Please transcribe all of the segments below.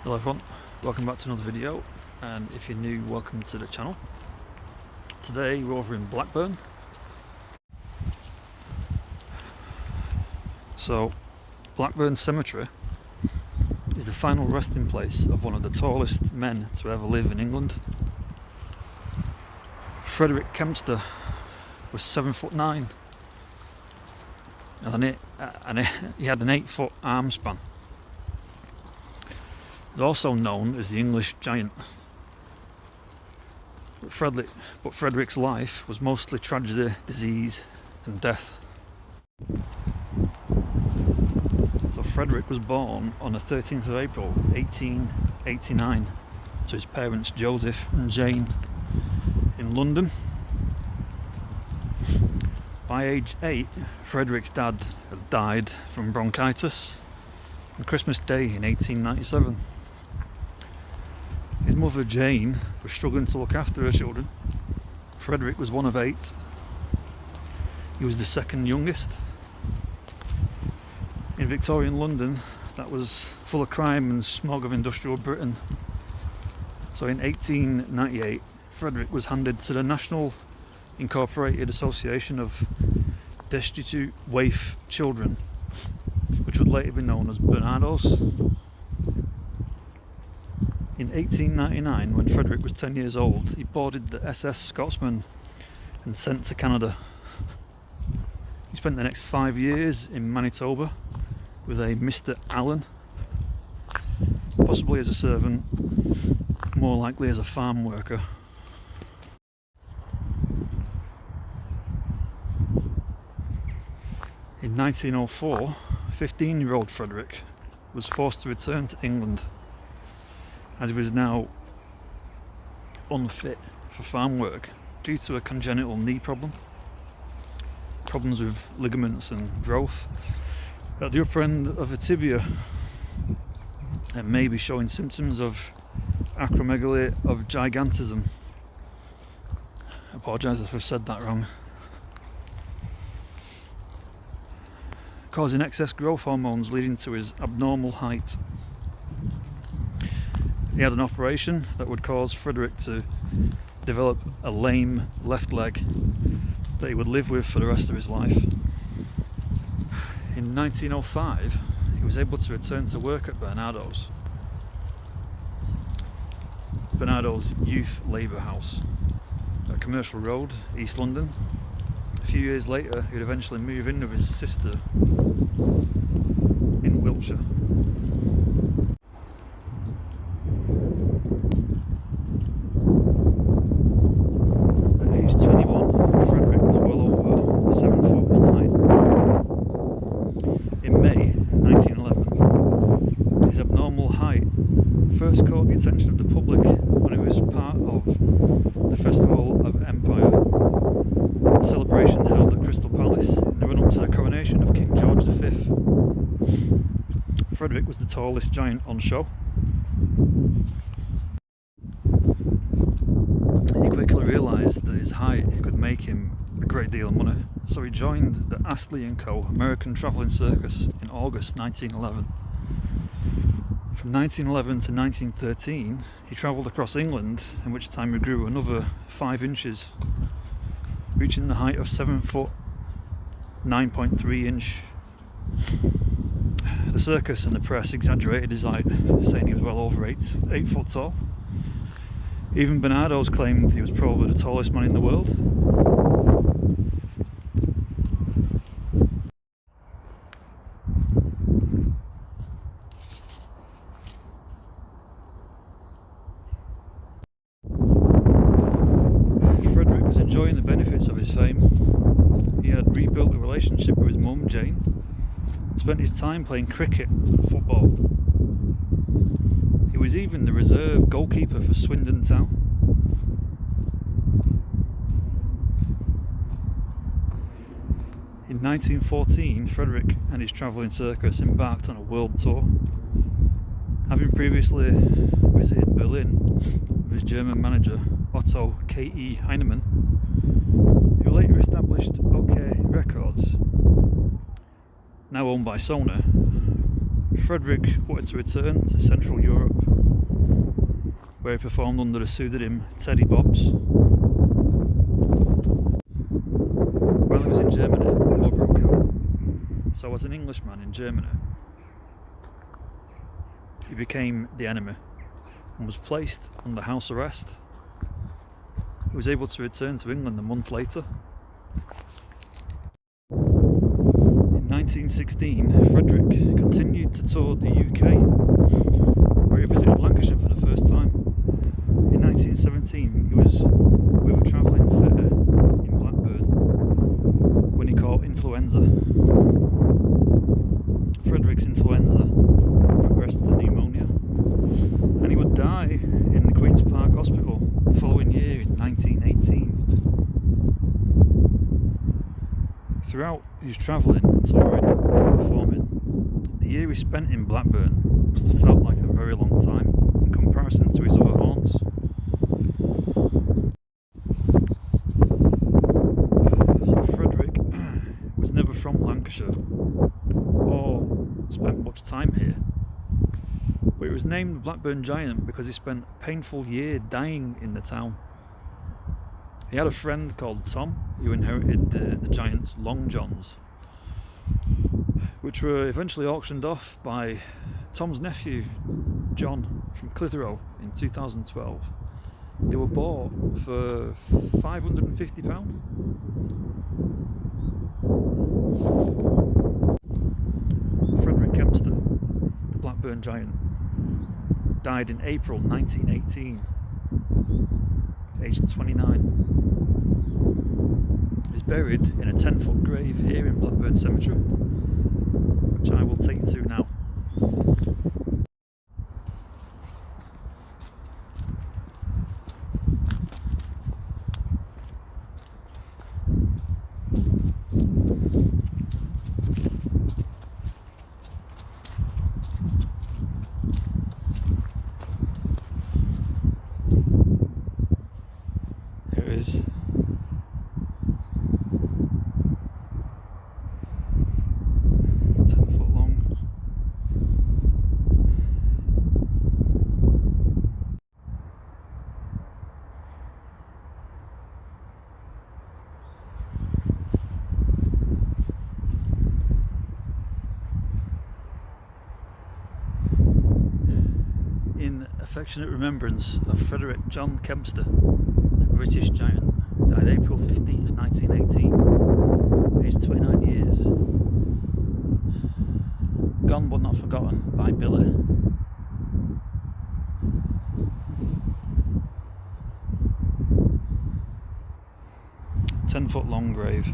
Hello everyone, welcome back to another video, and if you're new, welcome to the channel. Today we're over in Blackburn. So Blackburn Cemetery is the final resting place of one of the tallest men to ever live in England. Frederick Kempster was 7'9", and he had an 8-foot arm span. He's also known as the English Giant. But Frederick's life was mostly tragedy, disease and death. So Frederick was born on the 13th of April 1889 to his parents Joseph and Jane in London. By age 8, Frederick's dad had died from bronchitis on Christmas Day in 1897. His mother Jane was struggling to look after her children. Frederick was one of 8. He was the second youngest. In Victorian London, that was full of crime and smog of industrial Britain. So in 1898, Frederick was handed to the National Incorporated Association of Destitute Waif Children, which would later be known as Barnardos. In 1899, when Frederick was 10 years old, he boarded the SS Scotsman and sent to Canada. He spent the next 5 years in Manitoba with a Mr. Allen, possibly as a servant, more likely as a farm worker. In 1904, 15-year-old Frederick was forced to return to England, as he was now unfit for farm work due to a congenital knee problem, problems with ligaments and growth at the upper end of the tibia, and may be showing symptoms of acromegaly of gigantism. I apologise if I've said that wrong. Causing excess growth hormones leading to his abnormal height. He had an operation that would cause Frederick to develop a lame left leg that he would live with for the rest of his life. In 1905, he was able to return to work at Barnardos Youth Labour House at Commercial Road, East London. A few years later, he would eventually move in with his sister in Wiltshire. First caught the attention of the public when it was part of the Festival of Empire, a celebration held at Crystal Palace in the run-up to the coronation of King George V. Frederick was the tallest giant on show. He quickly realised that his height could make him a great deal of money, so he joined the Astley & Co. American Travelling Circus in August 1911. From 1911 to 1913, he travelled across England, in which time he grew another 5 inches, reaching the height of 7 foot 9.3 inch. The circus and the press exaggerated his height, saying he was well over 8 foot tall. Even Barnardos claimed he was probably the tallest man in the world. Enjoying the benefits of his fame, he had rebuilt a relationship with his mum Jane and spent his time playing cricket and football. He was even the reserve goalkeeper for Swindon Town. In 1914, Frederick and his travelling circus embarked on a world tour. Having previously visited Berlin with his German manager Otto K.E. Heinemann, who later established OK Records, now owned by Sony, Frederick wanted to return to Central Europe, where he performed under the pseudonym Teddy Bobs. While he was in Germany, war broke out. So as an Englishman in Germany, he became the enemy and was placed under house arrest. He was able to return to England a month later. In 1916, Frederick continued to tour the UK, where he visited Lancashire for the first time. In 1917, he was with a travelling fitter in Blackburn when he caught influenza. Frederick's influenza progressed to pneumonia, and he would die in the Queen's Park Hospital the following year in 1918. Throughout his travelling, touring and performing, the year he spent in Blackburn must have felt like a very long time in comparison to his other haunts. So Frederick was never from Lancashire or spent much time here, but he was named Blackburn Giant because he spent a painful year dying in the town. He had a friend called Tom who inherited the Giant's long johns, which were eventually auctioned off by Tom's nephew John from Clitheroe in 2012. They were bought for £550. Frederick Kempster, the Blackburn Giant, died in April 1918, aged 29. He's buried in a 10-foot grave here in Blackburn Cemetery, which I will take you to now. Here it is. In affectionate remembrance of Frederick John Kempster, the British Giant, died April 15th, 1918, aged 29 years. Gone but not forgotten by Billy. A 10-foot long grave.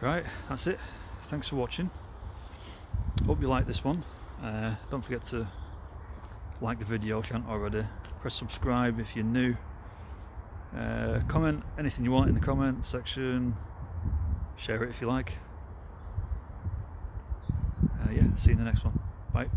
Right, that's it. Thanks for watching. Hope you like this one. Don't forget to like the video if you haven't already. Press subscribe if you're new. Comment anything you want in the comment section. Share it if you like. Yeah, see you in the next one. Bye.